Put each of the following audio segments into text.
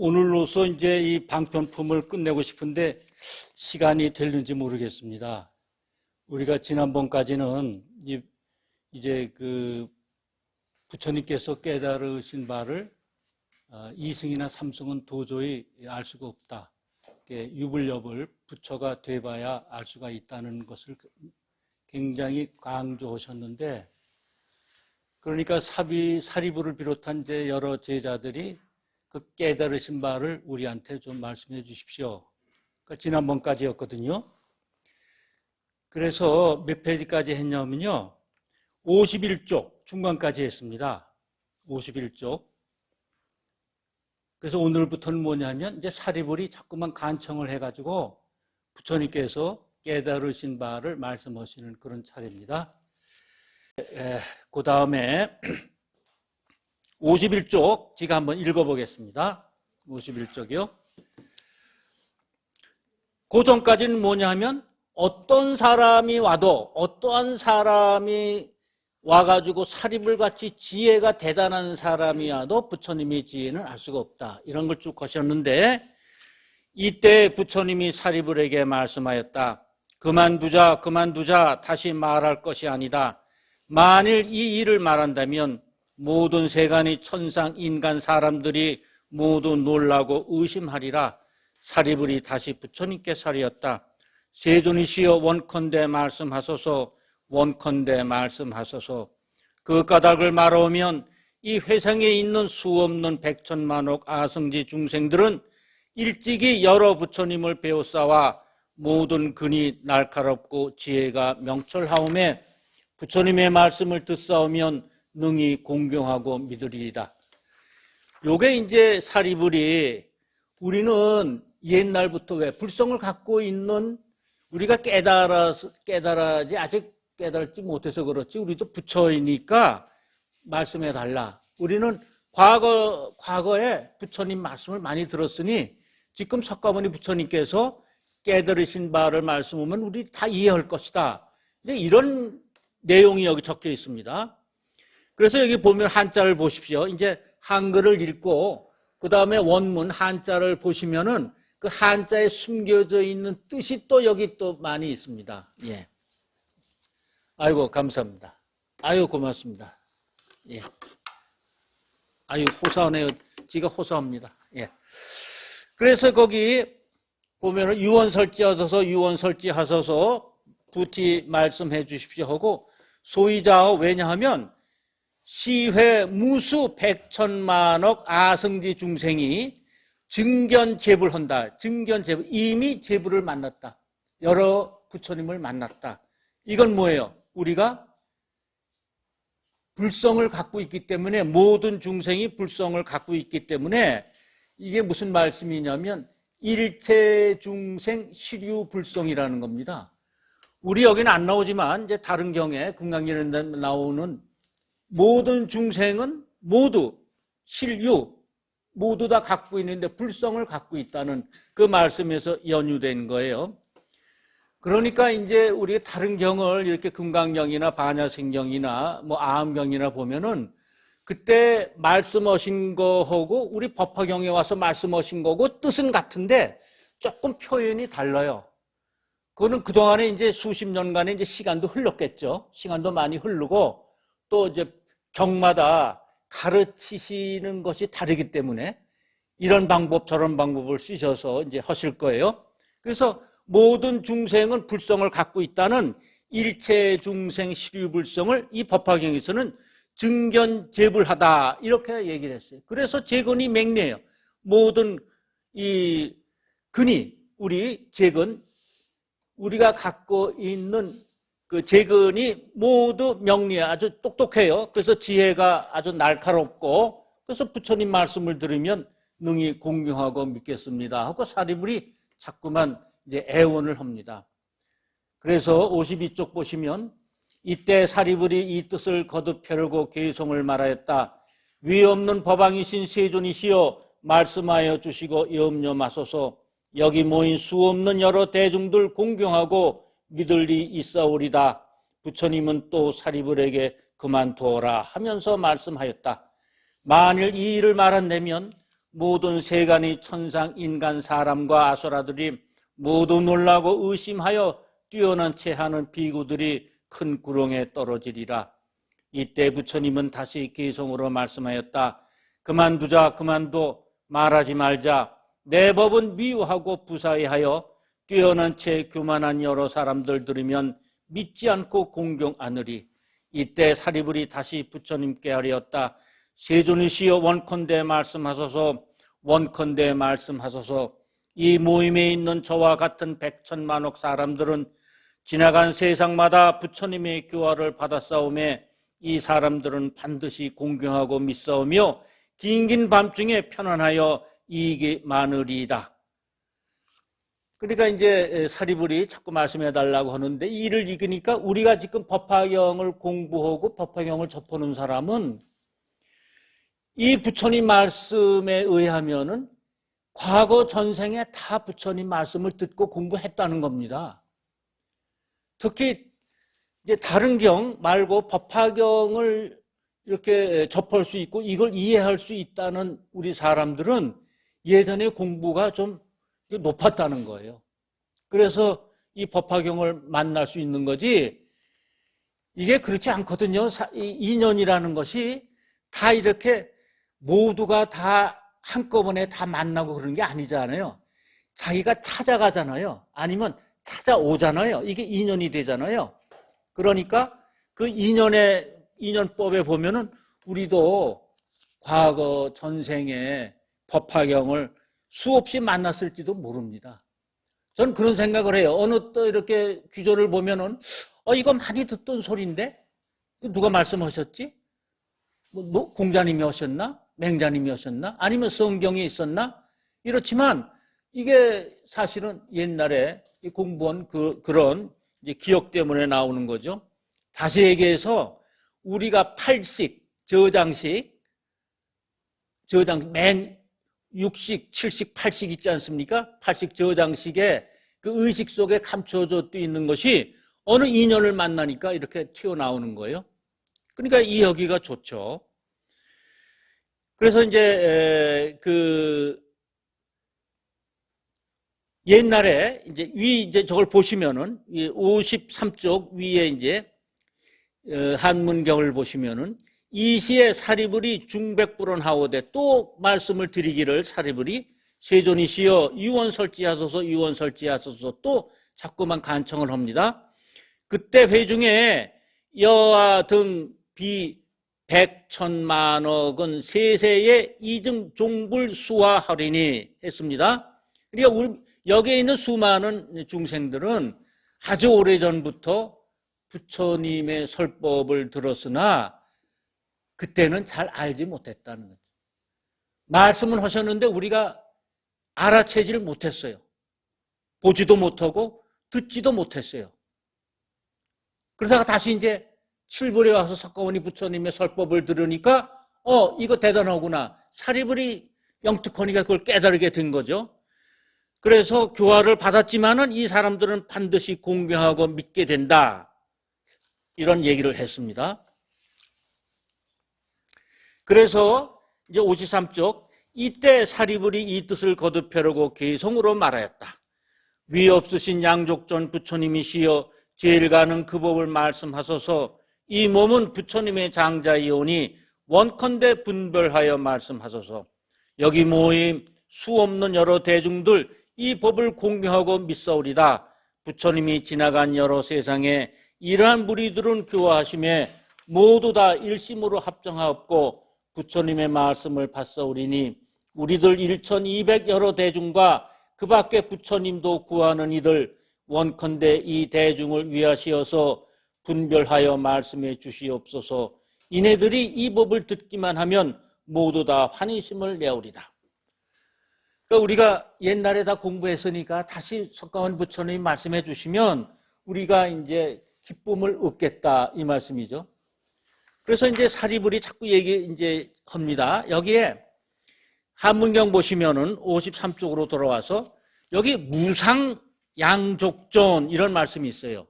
오늘로서 이제 이 방편품을 끝내고 싶은데 시간이 될는지 모르겠습니다. 우리가 지난번까지는 이제 그 부처님께서 깨달으신 바를 이승이나 삼승은 도저히 알 수가 없다. 유불력을 부처가 돼봐야 알 수가 있다는 것을 굉장히 강조하셨는데, 그러니까 사리부를 비롯한 이제 여러 제자들이 그 깨달으신 바를 우리한테 좀 말씀해 주십시오. 그러니까 지난번까지였거든요. 그래서 몇 페이지까지 했냐면요. 51쪽 중간까지 했습니다. 51쪽. 그래서 오늘부터는 뭐냐면 이제 사리불이 자꾸만 간청을 해가지고 부처님께서 깨달으신 바를 말씀하시는 그런 차례입니다. 그 다음에 51쪽 제가 한번 읽어보겠습니다. 51쪽이요. 그 전까지는 뭐냐 하면 어떤 사람이 와도 어떠한 사람이 와가지고 사리불 같이 지혜가 대단한 사람이 와도 부처님의 지혜는 알 수가 없다. 이런 걸 쭉 하셨는데, 이때 부처님이 사리불에게 말씀하였다. 그만두자 다시 말할 것이 아니다. 만일 이 일을 말한다면 모든 세간의 천상 인간 사람들이 모두 놀라고 의심하리라. 사리불이 다시 부처님께 사리었다. 세존이시여 원컨대 말씀하소서. 원컨대 말씀하소서. 그 까닭을 말하면 이 회상에 있는 수없는 백천만억 아승지 중생들은 일찍이 여러 부처님을 배웠사와 모든 근이 날카롭고 지혜가 명철하오매 부처님의 말씀을 듣사오면 능히 공경하고 믿으리이다. 요게 이제 사리불이, 우리는 옛날부터 왜 불성을 갖고 있는, 우리가 깨달아지 아직 깨달지 못해서 그렇지 우리도 부처이니까 말씀해 달라. 우리는 과거에 부처님 말씀을 많이 들었으니 지금 석가모니 부처님께서 깨달으신 바를 말씀하면 우리 다 이해할 것이다. 이런 내용이 여기 적혀 있습니다. 그래서 여기 보면 한자를 보십시오. 이제 한글을 읽고 그 다음에 원문 한자를 보시면은 그 한자에 숨겨져 있는 뜻이 또 여기 또 많이 있습니다. 예. 아이고 감사합니다. 아유 고맙습니다. 예. 아유 호사하네요. 지가 호사합니다. 예. 그래서 거기 보면은 유언설지하소서 유언설지하소서 부티 말씀해 주십시오 하고 소위자하고, 왜냐하면 시회 무수 백천만억 아승지 중생이 증견제불한다. 증견제불, 이미 제불을 만났다. 여러 부처님을 만났다. 이건 뭐예요? 우리가 불성을 갖고 있기 때문에, 모든 중생이 불성을 갖고 있기 때문에, 이게 무슨 말씀이냐면 일체 중생 시류 불성이라는 겁니다. 우리 여기는 안 나오지만 이제 다른 경에 금강경에 나오는 모든 중생은 모두 실유 모두 다 갖고 있는데 불성을 갖고 있다는 그 말씀에서 연유된 거예요. 그러니까 이제 우리 다른 경을 이렇게 금강경이나 반야생경이나 뭐 아함경이나 보면은 그때 말씀하신 거하고 우리 법화경에 와서 말씀하신 거고 뜻은 같은데 조금 표현이 달라요. 그거는 그동안에 이제 수십 년간의 이제 시간도 흘렀겠죠. 시간도 많이 흐르고 또 이제 경마다 가르치시는 것이 다르기 때문에 이런 방법 저런 방법을 쓰셔서 이제 하실 거예요. 그래서 모든 중생은 불성을 갖고 있다는 일체 중생 시류불성을 이 법화경에서는 증견제불하다 이렇게 얘기를 했어요. 그래서 재근이 맹례예요. 모든 이 근이, 우리 재근, 우리가 갖고 있는 그 재근이 모두 명리해, 아주 똑똑해요. 그래서 지혜가 아주 날카롭고, 그래서 부처님 말씀을 들으면 능히 공경하고 믿겠습니다 하고 사리불이 자꾸만 이제 애원을 합니다. 그래서 52쪽 보시면 이때 사리불이 이 뜻을 거듭 펴려고 개성을 말하였다. 위 없는 법왕이신 세존이시여 말씀하여 주시고 염려 마소서. 여기 모인 수 없는 여러 대중들 공경하고 믿을 리 있사오리다. 부처님은 또 사리불에게 그만두어라 하면서 말씀하였다. 만일 이 일을 말한다면 모든 세간의 천상 인간 사람과 아수라들이 모두 놀라고 의심하여 뛰어난 채 하는 비구들이 큰 구렁에 떨어지리라. 이때 부처님은 다시 개성으로 말씀하였다. 그만두자, 그만둬. 말하지 말자. 내 법은 미워하고 부사해하여 뛰어난 채 교만한 여러 사람들 들으면 믿지 않고 공경 않으리. 이때 사리불이 다시 부처님께 하리었다. 세존이시여 원컨대 말씀하소서. 원컨대 말씀하소서. 이 모임에 있는 저와 같은 백천만억 사람들은 지나간 세상마다 부처님의 교화를 받았사오매 이 사람들은 반드시 공경하고 믿사오며 긴긴 밤중에 편안하여 이익이 많으리이다. 그러니까 이제 사리불이 자꾸 말씀해 달라고 하는데 이를 읽으니까 우리가 지금 법화경을 공부하고 법화경을 접하는 사람은 이 부처님 말씀에 의하면은 과거 전생에 다 부처님 말씀을 듣고 공부했다는 겁니다. 특히 이제 다른 경 말고 법화경을 이렇게 접할 수 있고 이걸 이해할 수 있다는 우리 사람들은 예전에 공부가 좀 높았다는 거예요. 그래서 이 법화경을 만날 수 있는 거지 이게 그렇지 않거든요. 인연이라는 것이 다 이렇게 모두가 다 한꺼번에 다 만나고 그런 게 아니잖아요. 자기가 찾아가잖아요. 아니면 찾아오잖아요. 이게 인연이 되잖아요. 그러니까 그 인연법에 보면은 우리도 과거 전생에 법화경을 수없이 만났을지도 모릅니다. 저는 그런 생각을 해요. 어느 또 이렇게 규조를 보면은 이거 많이 듣던 소리인데 누가 말씀하셨지? 뭐 공자님이 하셨나? 맹자님이 하셨나? 아니면 성경에 있었나? 이렇지만 이게 사실은 옛날에 공부한 그런 이제 기억 때문에 나오는 거죠. 다시 얘기해서 우리가 팔식, 저장식, 맨 6식, 7식, 8식 있지 않습니까? 8식 저장식에 그 의식 속에 감춰져 있는 것이 어느 인연을 만나니까 이렇게 튀어나오는 거예요. 그러니까 이해하기가 좋죠. 그래서 이제 옛날에 이제 저걸 보시면은 53쪽 위에 이제 한문경을 보시면은 이시에 사리불이 중백불언 하오되 또 말씀을 드리기를 사리불이 세존이시여 유언설지하소서 유언설지하소서 또 자꾸만 간청을 합니다. 그때 회중에 여와 등 비 백천만억은 세세에 이증 종불 수화하리니 했습니다. 그러니까 여기에 있는 수많은 중생들은 아주 오래전부터 부처님의 설법을 들었으나 그때는 잘 알지 못했다는 거죠. 말씀을 하셨는데 우리가 알아채지를 못했어요. 보지도 못하고 듣지도 못했어요. 그러다가 다시 이제 칠불에 와서 석가모니 부처님의 설법을 들으니까 이거 대단하구나. 사리불이 영특하니까 그걸 깨달게 된 거죠. 그래서 교화를 받았지만은 이 사람들은 반드시 공경하고 믿게 된다. 이런 얘기를 했습니다. 그래서 이제 53쪽 이때 사리불이 이 뜻을 거듭하려고 개성으로 말하였다. 위 없으신 양족전 부처님이시여 제일 가는 그 법을 말씀하소서. 이 몸은 부처님의 장자이오니 원컨대 분별하여 말씀하소서. 여기 모임 수 없는 여러 대중들 이 법을 공경하고 믿사오리다. 부처님이 지나간 여러 세상에 이러한 무리들은 교화하심에 모두 다 일심으로 합정하옵고 부처님의 말씀을 받사오리니 우리들 1200 여러 대중과 그 밖에 부처님도 구하는 이들 원컨대 이 대중을 위하시어서 분별하여 말씀해 주시옵소서. 이네들이 이 법을 듣기만 하면 모두 다 환희심을 내오리다. 그러니까 우리가 옛날에 다 공부했으니까 다시 석가모니 부처님이 말씀해 주시면 우리가 이제 기쁨을 얻겠다 이 말씀이죠. 그래서 이제 사리불이 자꾸 이제 합니다. 여기에 한문경 보시면은 53쪽으로 돌아와서 여기 무상 양족존 이런 말씀이 있어요.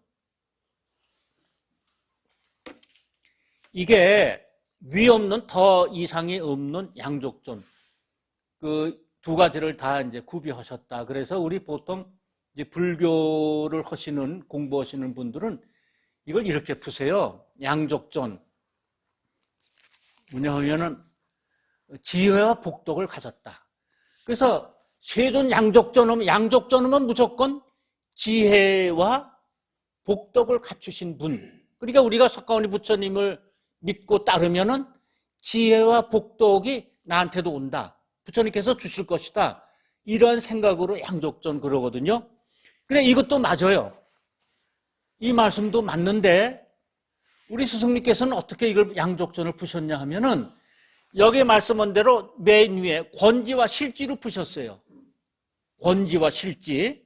이게 위 없는 더 이상이 없는 양족존. 그 두 가지를 다 이제 구비하셨다. 그래서 우리 보통 이제 불교를 하시는, 공부하시는 분들은 이걸 이렇게 푸세요. 양족존. 뭐냐 하면은 지혜와 복덕을 가졌다. 그래서 세존 양족존은 무조건 지혜와 복덕을 갖추신 분. 그러니까 우리가 석가모니 부처님을 믿고 따르면은 지혜와 복덕이 나한테도 온다. 부처님께서 주실 것이다. 이러한 생각으로 양족존 그러거든요. 근데 이것도 맞아요. 이 말씀도 맞는데 우리 스승님께서는 어떻게 이걸 양족존을 푸셨냐 하면은 여기에 말씀한 대로 맨 위에 권지와 실지로 푸셨어요. 권지와 실지.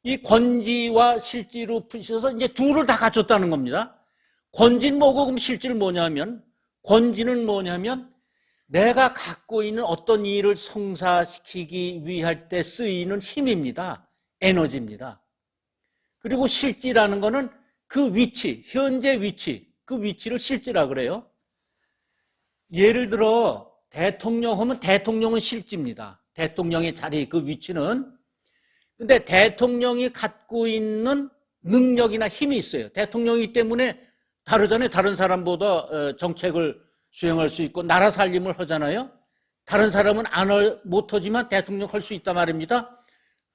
이 권지와 실지로 푸셔서 이제 둘을 다 갖췄다는 겁니다. 권지는 뭐고 그럼 실지는 뭐냐면, 권지는 뭐냐면 내가 갖고 있는 어떤 일을 성사시키기 위할 때 쓰이는 힘입니다. 에너지입니다. 그리고 실지라는 거는 그 위치, 현재 위치, 그 위치를 실지라 그래요. 예를 들어 대통령 하면 대통령은 실지입니다. 대통령의 자리, 그 위치는. 근데 대통령이 갖고 있는 능력이나 힘이 있어요. 대통령이기 때문에 다르잖아요. 다른 사람보다 정책을 수행할 수 있고 나라 살림을 하잖아요. 다른 사람은 못하지만 대통령 할 수 있단 말입니다.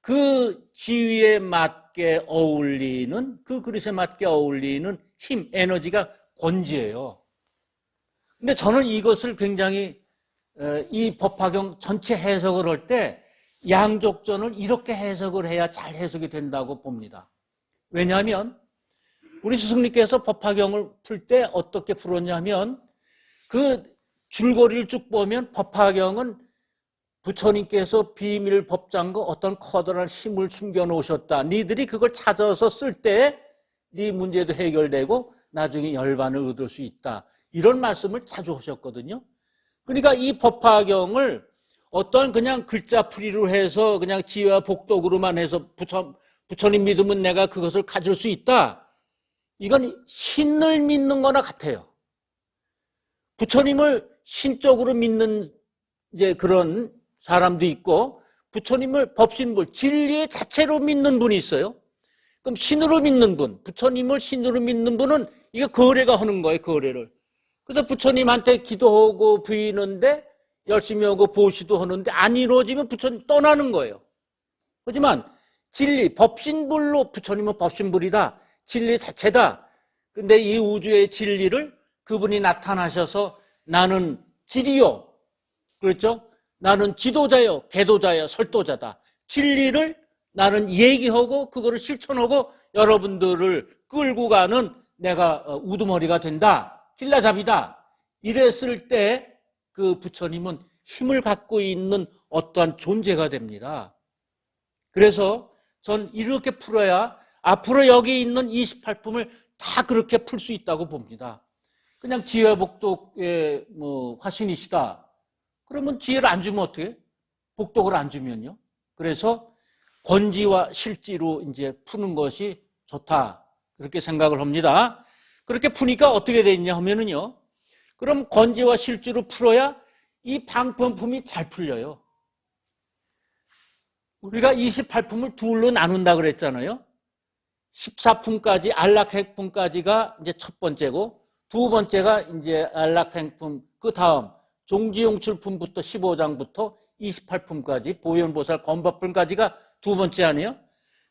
그 지위에 맞게 어울리는, 그 그릇에 맞게 어울리는 힘, 에너지가 권지예요. 근데 저는 이것을 굉장히 이 법화경 전체 해석을 할 때 양족전을 이렇게 해석을 해야 잘 해석이 된다고 봅니다. 왜냐하면 우리 스승님께서 법화경을 풀 때 어떻게 풀었냐면 그 줄거리를 쭉 보면 법화경은 부처님께서 비밀 법장과 어떤 커다란 힘을 숨겨놓으셨다. 니들이 그걸 찾아서 쓸 때 네 문제도 해결되고 나중에 열반을 얻을 수 있다. 이런 말씀을 자주 하셨거든요. 그러니까 이 법화경을 어떤 그냥 글자풀이로 해서 그냥 지혜와 복덕으로만 해서 부처님 믿으면 내가 그것을 가질 수 있다. 이건 신을 믿는 거나 같아요. 부처님을 신적으로 믿는 이제 그런 사람도 있고 부처님을 법신불, 진리의 자체로 믿는 분이 있어요. 그럼 신으로 믿는 분, 부처님을 신으로 믿는 분은 이게 거래가 하는 거예요, 거래를. 그래서 부처님한테 기도하고 비는데 열심히 하고 보시도 하는데 안 이루어지면 부처님 떠나는 거예요. 하지만 진리, 법신불로 부처님은 법신불이다. 진리 자체다. 근데 이 우주의 진리를 그분이 나타나셔서 나는 길이요. 그렇죠? 나는 지도자요, 계도자요, 설도자다. 진리를 나는 얘기하고 그거를 실천하고 여러분들을 끌고 가는 내가 우두머리가 된다. 길라잡이다. 이랬을 때 그 부처님은 힘을 갖고 있는 어떠한 존재가 됩니다. 그래서 전 이렇게 풀어야 앞으로 여기 있는 28품을 다 그렇게 풀 수 있다고 봅니다. 그냥 지혜와 복덕의 화신이시다. 그러면 지혜를 안 주면 어떻게? 복덕을 안 주면요. 그래서 권지와 실지로 이제 푸는 것이 좋다. 그렇게 생각을 합니다. 그렇게 푸니까 어떻게 돼 있냐 하면은요. 그럼 권지와 실지로 풀어야 이 방편품이 잘 풀려요. 우리가 28품을 둘로 나눈다 그랬잖아요. 14품까지 안락행품까지가 이제 첫 번째고 두 번째가 이제 안락행품 그 다음 종지용출품부터 15장부터 28품까지 보현보살 건법품까지가 두 번째 아니에요?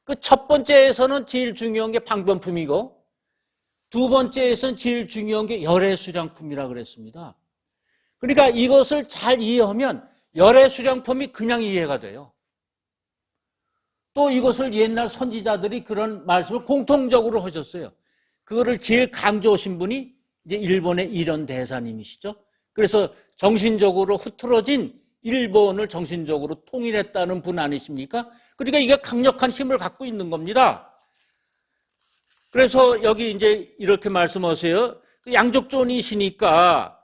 그 첫 번째에서는 제일 중요한 게 방편품이고 두 번째에서는 제일 중요한 게 열애수량품이라고 그랬습니다. 그러니까 이것을 잘 이해하면 열애수량품이 그냥 이해가 돼요. 또 이것을 옛날 선지자들이 그런 말씀을 공통적으로 하셨어요. 그거를 제일 강조하신 분이 이제 일본의 일원 대사님이시죠. 그래서 정신적으로 흐트러진 일본을 정신적으로 통일했다는 분 아니십니까? 그러니까 이게 강력한 힘을 갖고 있는 겁니다. 그래서 여기 이제 이렇게 말씀하세요. 양족존이시니까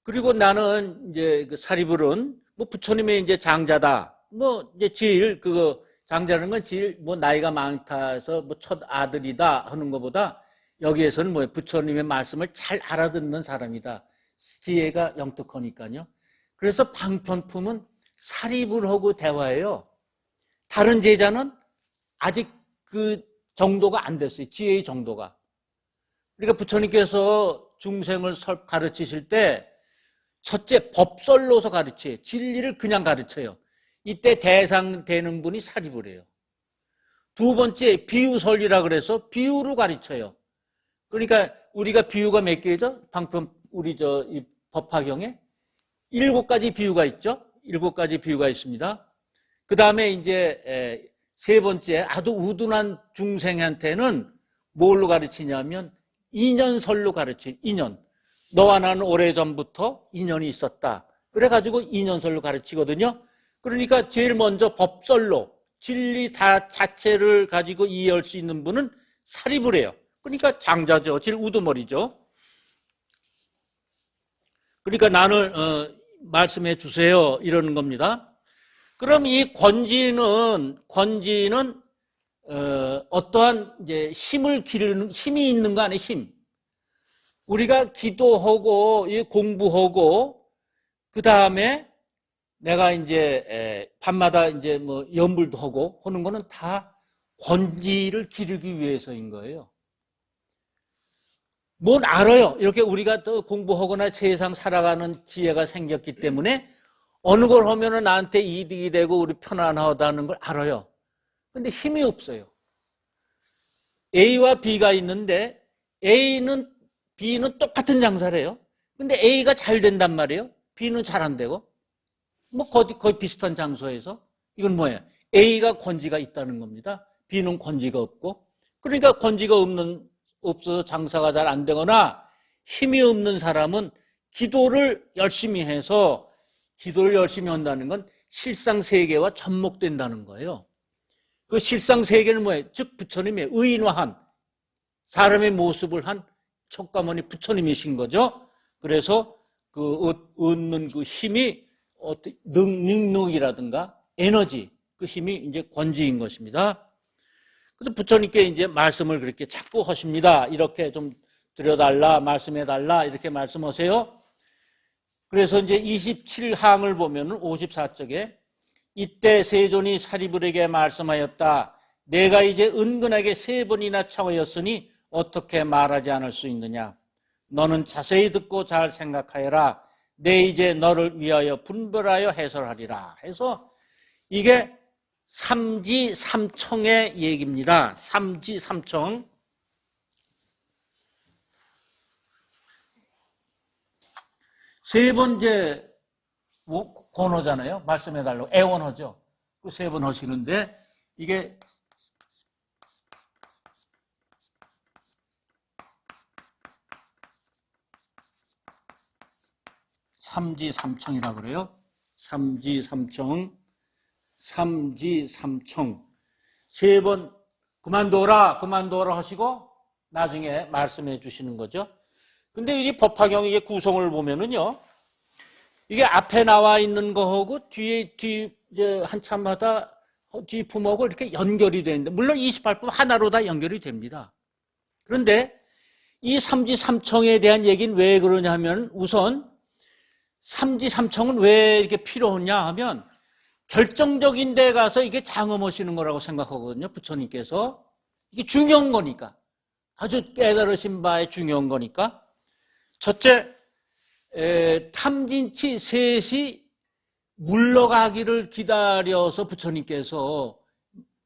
그리고 나는 이제 그 사리불은 뭐 부처님의 이제 장자다. 뭐 이제 제일 그거 장자라는 건 제일 뭐 나이가 많다서 뭐 첫 아들이다 하는 것보다 여기에서는 뭐 부처님의 말씀을 잘 알아듣는 사람이다. 지혜가 영특하니까요. 그래서 방편품은 사립을 하고 대화해요. 다른 제자는 아직 그 정도가 안 됐어요. 지혜의 정도가. 그러니까 부처님께서 중생을 가르치실 때 첫째 법설로서 가르쳐요. 진리를 그냥 가르쳐요. 이때 대상 되는 분이 사립을 해요. 두 번째 비유설리라 그래서 비유로 가르쳐요. 그러니까 우리가 비유가 몇 개죠? 방금 우리 이 법화경에 7가지 비유가 있죠. 7가지 비유가 있습니다. 그 다음에 이제 세 번째 아주 우둔한 중생한테는 뭘로 가르치냐면 인연설로 가르쳐요. 인연. 너와 나는 오래전부터 인연이 있었다. 그래가지고 인연설로 가르치거든요. 그러니까 제일 먼저 법설로 진리 자체를 가지고 이해할 수 있는 분은 사립을 해요. 그러니까 장자죠. 제일 우두머리죠. 그러니까 나는 말씀해 주세요. 이러는 겁니다. 그럼 이 권지는 어떠한 이제 힘을 기르는 힘이 있는 거 아니에요? 힘. 우리가 기도하고 공부하고 그 다음에 내가 이제 밤마다 이제 뭐 염불도 하고 하는 거는 다 권지를 기르기 위해서인 거예요. 뭔 알아요. 이렇게 우리가 또 공부하거나 세상 살아가는 지혜가 생겼기 때문에 어느 걸 하면은 나한테 이득이 되고 우리 편안하다는 걸 알아요. 근데 힘이 없어요. A와 B가 있는데 A는 B는 똑같은 장사를 해요. 근데 A가 잘 된단 말이에요. B는 잘 안 되고. 뭐 거의 비슷한 장소에서. 이건 뭐예요? A가 권지가 있다는 겁니다. B는 권지가 없고. 그러니까 권지가 없어서 장사가 잘 안 되거나 힘이 없는 사람은 기도를 열심히 해서 기도를 열심히 한다는 건 실상세계와 접목된다는 거예요. 그 실상세계는 뭐예요? 즉 부처님의 의인화한 사람의 모습을 한 촉감원이 부처님이신 거죠. 그래서 그 얻는 그 힘이 능력이라든가 에너지 그 힘이 이제 권지인 것입니다. 그래서 부처님께 이제 말씀을 그렇게 자꾸 하십니다. 이렇게 좀 드려달라, 말씀해달라, 이렇게 말씀하세요. 그래서 이제 27항을 보면은 54쪽에 이때 세존이 사리불에게 말씀하였다. 내가 이제 은근하게 3번이나 청하였으니 어떻게 말하지 않을 수 있느냐. 너는 자세히 듣고 잘 생각하여라. 내 이제 너를 위하여 분별하여 해설하리라. 해서 이게 삼지삼청의 얘기입니다. 삼지삼청. 세 번째 권하잖아요. 말씀해달라고 애원하죠. 그 3번 하시는데 이게 삼지삼청이라고 그래요. 삼지삼청. 3번 그만둬라 하시고 나중에 말씀해 주시는 거죠. 근데 이 법화경의 구성을 보면은요, 이게 앞에 나와 있는 거하고 뒤에 이제 한참마다 뒷품하고 이렇게 연결이 되는데, 물론 28품 하나로 다 연결이 됩니다. 그런데 이 삼지삼청에 대한 얘기는 왜 그러냐 하면, 우선 삼지삼청은 왜 이렇게 필요하냐 하면 결정적인 데 가서 이게 장엄하시는 거라고 생각하거든요. 부처님께서. 이게 중요한 거니까. 아주 깨달으신 바에 중요한 거니까. 첫째, 탐진치 셋이 물러가기를 기다려서 부처님께서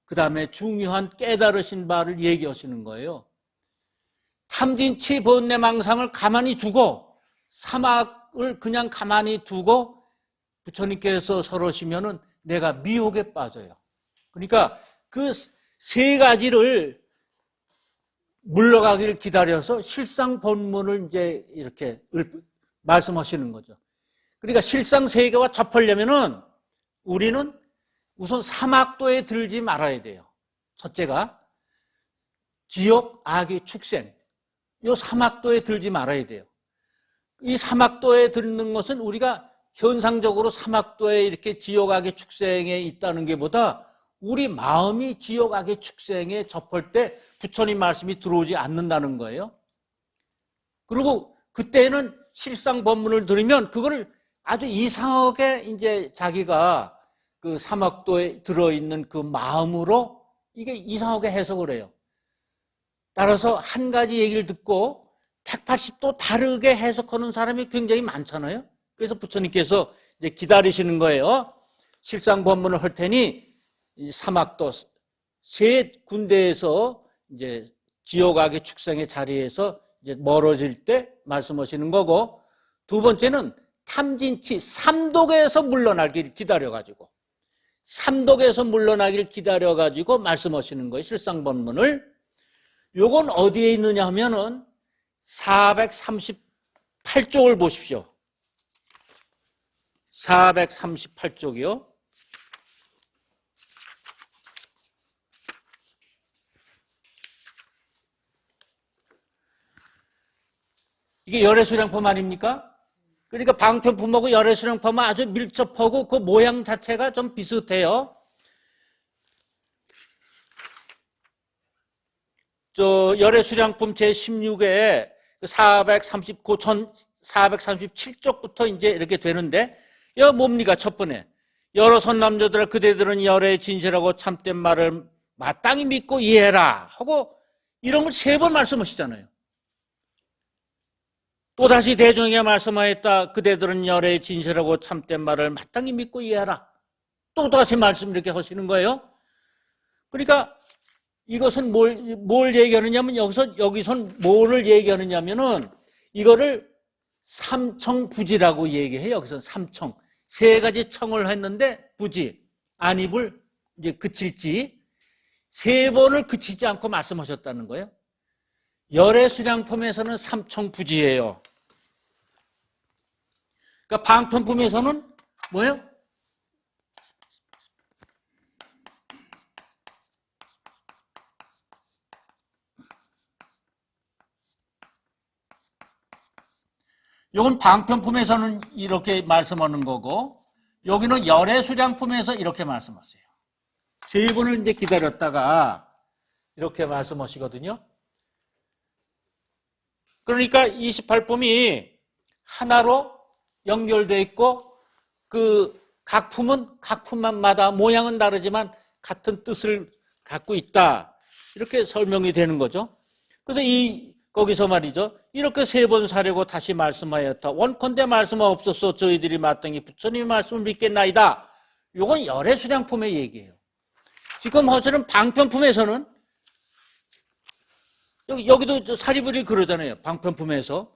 그 다음에 중요한 깨달으신 바를 얘기하시는 거예요. 탐진치 번뇌망상을 가만히 두고 사막을 그냥 가만히 두고 부처님께서 설하시면은 내가 미혹에 빠져요. 그러니까 그 3가지를 물러가기를 기다려서 실상 본문을 이제 이렇게 말씀하시는 거죠. 그러니까 실상 세계와 접하려면은 우리는 우선 사막도에 들지 말아야 돼요. 첫째가 지옥, 악의 축생. 이 사막도에 들지 말아야 돼요. 이 사막도에 들는 것은 우리가 현상적으로 사막도에 이렇게 지옥악의 축생에 있다는 게 보다 우리 마음이 지옥악의 축생에 접할 때 부처님 말씀이 들어오지 않는다는 거예요. 그리고 그때는 실상 법문을 들으면 그거를 아주 이상하게 이제 자기가 그 사막도에 들어있는 그 마음으로 이게 이상하게 해석을 해요. 따라서 한 가지 얘기를 듣고 180도 다르게 해석하는 사람이 굉장히 많잖아요. 그래서 부처님께서 이제 기다리시는 거예요. 실상법문을 할 테니 이 사막도 세 군데에서 이제 지옥악의 축생의 자리에서 이제 멀어질 때 말씀하시는 거고, 두 번째는 탐진치 삼독에서 물러나기를 기다려가지고, 삼독에서 물러나기를 기다려가지고 말씀하시는 거예요. 실상법문을. 요건 어디에 있느냐 하면은 438쪽을 보십시오. 438쪽이요. 이게 열애수량품 아닙니까? 그러니까 방편품하고 열애수량품은 아주 밀접하고 그 모양 자체가 좀 비슷해요. 저 열애수량품 제16회 437쪽부터 이제 이렇게 되는데, 이거 뭡니까? 첫 번째, 여러 선남녀들아 그대들은 열애의 진실하고 참된 말을 마땅히 믿고 이해해라 하고 이런 걸 3번 말씀하시잖아요. 또다시 대중에게 말씀하였다. 그대들은 열애의 진실하고 참된 말을 마땅히 믿고 이해하라. 또다시 말씀 이렇게 하시는 거예요. 그러니까 이것은 뭘 얘기하느냐면, 여기선 뭐를 얘기하느냐면은 이거를 삼청부지라고 얘기해요. 여기서 삼청. 3가지 청을 했는데 부지, 안입을 이제 그칠지 3번을 그치지 않고 말씀하셨다는 거예요. 열애수량품에서는 삼청부지예요. 그러니까 방편품에서는 뭐예요? 이건 방편품에서는 이렇게 말씀하는 거고, 여기는 열애수량품에서 이렇게 말씀하세요. 3번을 이제 기다렸다가 이렇게 말씀하시거든요. 그러니까 28품이 하나로 연결되어 있고, 그 각 품은 각 품마다 모양은 다르지만 같은 뜻을 갖고 있다. 이렇게 설명이 되는 거죠. 그래서 거기서 말이죠. 이렇게 3번 사려고 다시 말씀하였다. 원컨대 말씀하옵소서. 저희들이 마땅히 부처님의 말씀을 믿겠나이다. 이건 열애수량품의 얘기예요. 지금 허설은 방편품에서는 여기도 사리불이 그러잖아요. 방편품에서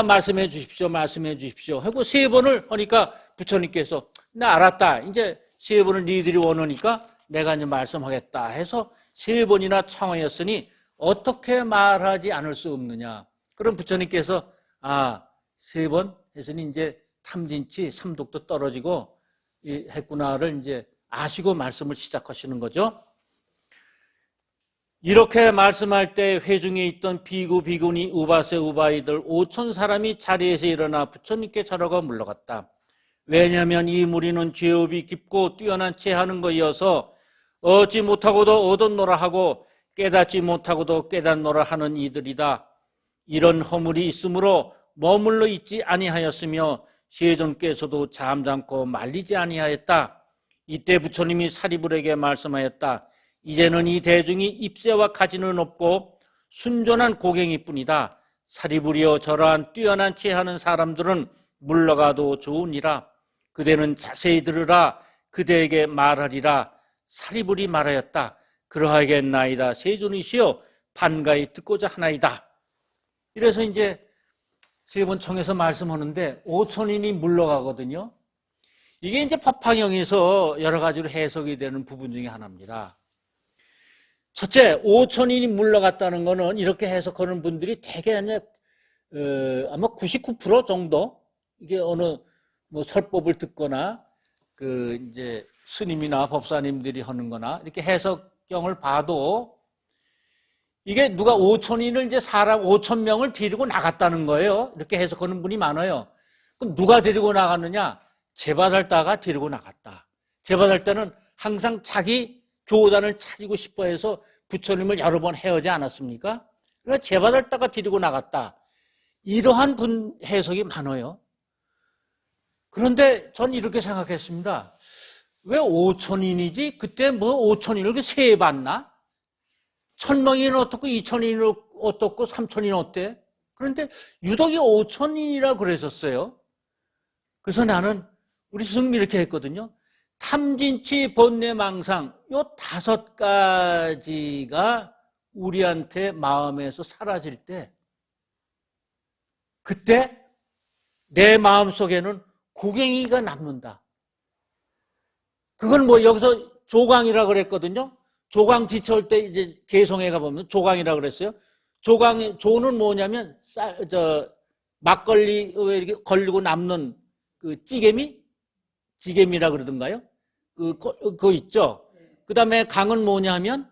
말씀해 주십시오. 말씀해 주십시오 하고 3번을 하니까 부처님께서 나 알았다. 이제 3번을 니들이 원하니까 내가 이제 말씀하겠다 해서 3번이나 청하였으니 어떻게 말하지 않을 수 없느냐. 그럼 부처님께서 3번 했으니 이제 탐진치 삼독도 떨어지고 했구나를 이제 아시고 말씀을 시작하시는 거죠. 이렇게 말씀할 때 회중에 있던 비구, 비구니, 우바세, 우바이들 5천 사람이 자리에서 일어나 부처님께 절하고 물러갔다. 왜냐하면 이 무리는 죄업이 깊고 뛰어난 채 하는 것이어서 얻지 못하고도 얻었노라 하고 깨닫지 못하고도 깨닫노라 하는 이들이다. 이런 허물이 있으므로 머물러 있지 아니하였으며 세존께서도 잠잠고 말리지 아니하였다. 이때 부처님이 사리불에게 말씀하였다. 이제는 이 대중이 입새와 가지는 없고 순전한 고갱이뿐이다. 사리불이여 저러한 뛰어난 채 하는 사람들은 물러가도 좋으니라. 그대는 자세히 들으라. 그대에게 말하리라. 사리불이 말하였다. 그러하겠나이다. 세존이시여 반가이 듣고자 하나이다. 이래서 이제 3번 청에서 말씀하는데 5천인이 물러가거든요. 이게 이제 법화경에서 여러 가지로 해석이 되는 부분 중에 하나입니다. 첫째, 5천인이 물러갔다는 거는 이렇게 해석하는 분들이 대개 아마 99% 정도, 이게 어느 설법을 듣거나 이제 스님이나 법사님들이 하는 거나 이렇게 해석경을 봐도 이게 누가 5천인을 이제 사람 5천 명을 데리고 나갔다는 거예요. 이렇게 해석하는 분이 많아요. 그럼 누가 데리고 나갔느냐? 제바달다가 데리고 나갔다. 제바달다는 항상 자기 교단을 차리고 싶어 해서 부처님을 여러 번 헤어지 않았습니까? 그러니까 제바달다가 데리고 나갔다. 이러한 해석이 많아요. 그런데 전 이렇게 생각했습니다. 왜 5천인이지? 그때 뭐 5천인을 이렇게 세봤나? 1,000명이는 어떻고 2천인은 어떻고 3천인은 어때? 그런데 유독이 5천인이라 그랬었어요. 그래서 나는 우리 스승님이 이렇게 했거든요. 탐진치, 번뇌, 망상 요 5가지가 우리한테 마음에서 사라질 때 그때 내 마음속에는 고갱이가 남는다. 그건 뭐 여기서 조광이라 그랬거든요. 조광 지쳐올 때 이제 개성에 가보면 조광이라 그랬어요. 조는 뭐냐면 막걸리 이렇게 걸리고 남는 그 지게미라 그러던가요? 그거 있죠. 그 다음에 강은 뭐냐면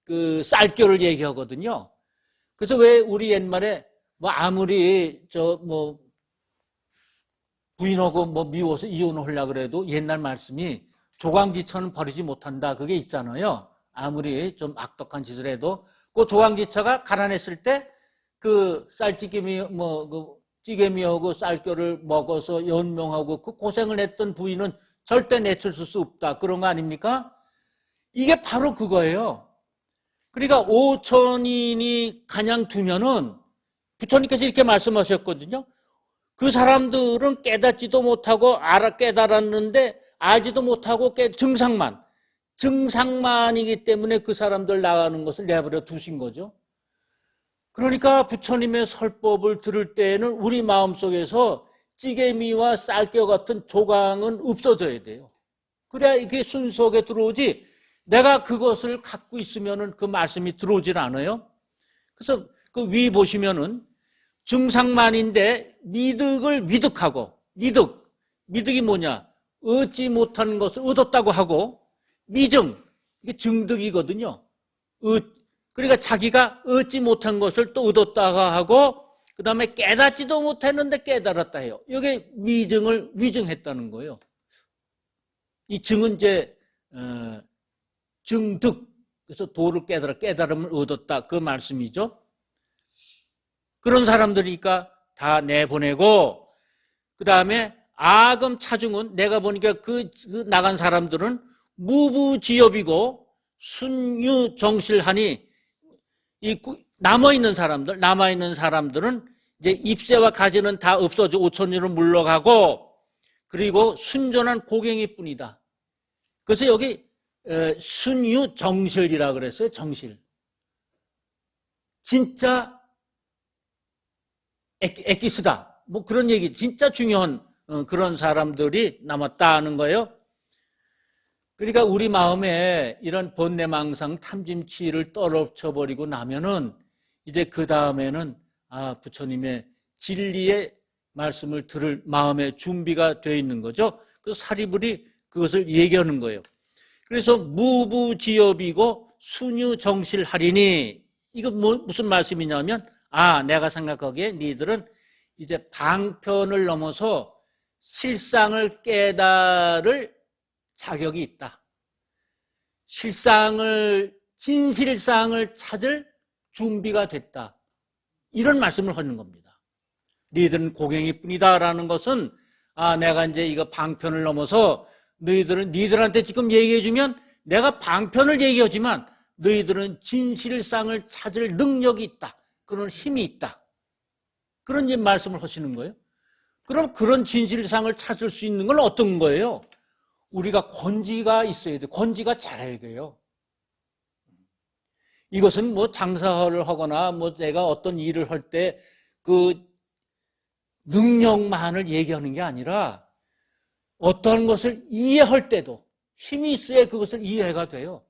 그 쌀겨를 얘기하거든요. 그래서 왜 우리 옛말에 뭐 아무리 부인하고 뭐 미워서 이혼을 하려고 그래도 옛날 말씀이 조광지처는 버리지 못한다. 그게 있잖아요. 아무리 좀 악독한 짓을 해도 그 조광지처가 가난했을 때 그 쌀찌개미 그 찌개미하고 쌀겨를 먹어서 연명하고 그 고생을 했던 부인은 절대 내쫓을 수 없다. 그런 거 아닙니까? 이게 바로 그거예요. 그러니까 5천인이 가냥 두면은 부처님께서 이렇게 말씀하셨거든요. 그 사람들은 깨닫지도 못하고 깨달았는데 알지도 못하고 증상만이기 때문에 그 사람들 나가는 것을 내버려 두신 거죠. 그러니까 부처님의 설법을 들을 때에는 우리 마음속에서 찌개미와 쌀겨 같은 조광은 없어져야 돼요. 그래야 이게 순속에 들어오지 내가 그것을 갖고 있으면은 그 말씀이 들어오질 않아요. 그래서 그 위 보시면은 증상만인데 미득하고 미득이 뭐냐? 얻지 못한 것을 얻었다고 하고 미증 이게 증득이거든요. 그러니까 자기가 얻지 못한 것을 또 얻었다고 하고 그 다음에 깨닫지도 못했는데 깨달았다 해요. 이게 미증을 위증했다는 거예요. 이 증은 이제 증득 그래서 도를 깨달음을 얻었다 그 말씀이죠. 그런 사람들이니까 다 내보내고 그 다음에 아금 차중은 내가 보니까 그 나간 사람들은 무부지업이고 순유정실하니 남아있는 사람들은 이제 입새와 가지는 다 없어져 5천리로 물러가고 그리고 순전한 고갱이 뿐이다. 그래서 여기 순유정실이라 그랬어요. 정실. 진짜 엑기스다. 뭐 그런 얘기, 진짜 중요한 그런 사람들이 남았다는 거예요. 그러니까 우리 마음에 이런 번뇌망상, 탐진치를 떨어쳐버리고 나면은 이제 그 다음에는 부처님의 진리의 말씀을 들을 마음의 준비가 되어 있는 거죠. 그래서 사리불이 그것을 얘기하는 거예요. 그래서 무부지업이고 순유정실하리니 이거 무슨 말씀이냐면 내가 생각하기에 니들은 이제 방편을 넘어서 실상을 깨달을 자격이 있다. 진실상을 찾을 준비가 됐다. 이런 말씀을 하는 겁니다. 너희들은 고갱이 뿐이다라는 것은 내가 이제 이거 방편을 넘어서 너희들한테 지금 얘기해주면 내가 방편을 얘기하지만 너희들은 진실상을 찾을 능력이 있다. 그런 힘이 있다. 그런 말씀을 하시는 거예요. 그럼 그런 진실상을 찾을 수 있는 건 어떤 거예요? 우리가 권지가 있어야 돼요. 권지가 잘해야 돼요. 이것은 뭐 장사를 하거나 뭐 내가 어떤 일을 할 때 그 능력만을 얘기하는 게 아니라 어떤 것을 이해할 때도 힘이 있어야 그것을 이해가 돼요.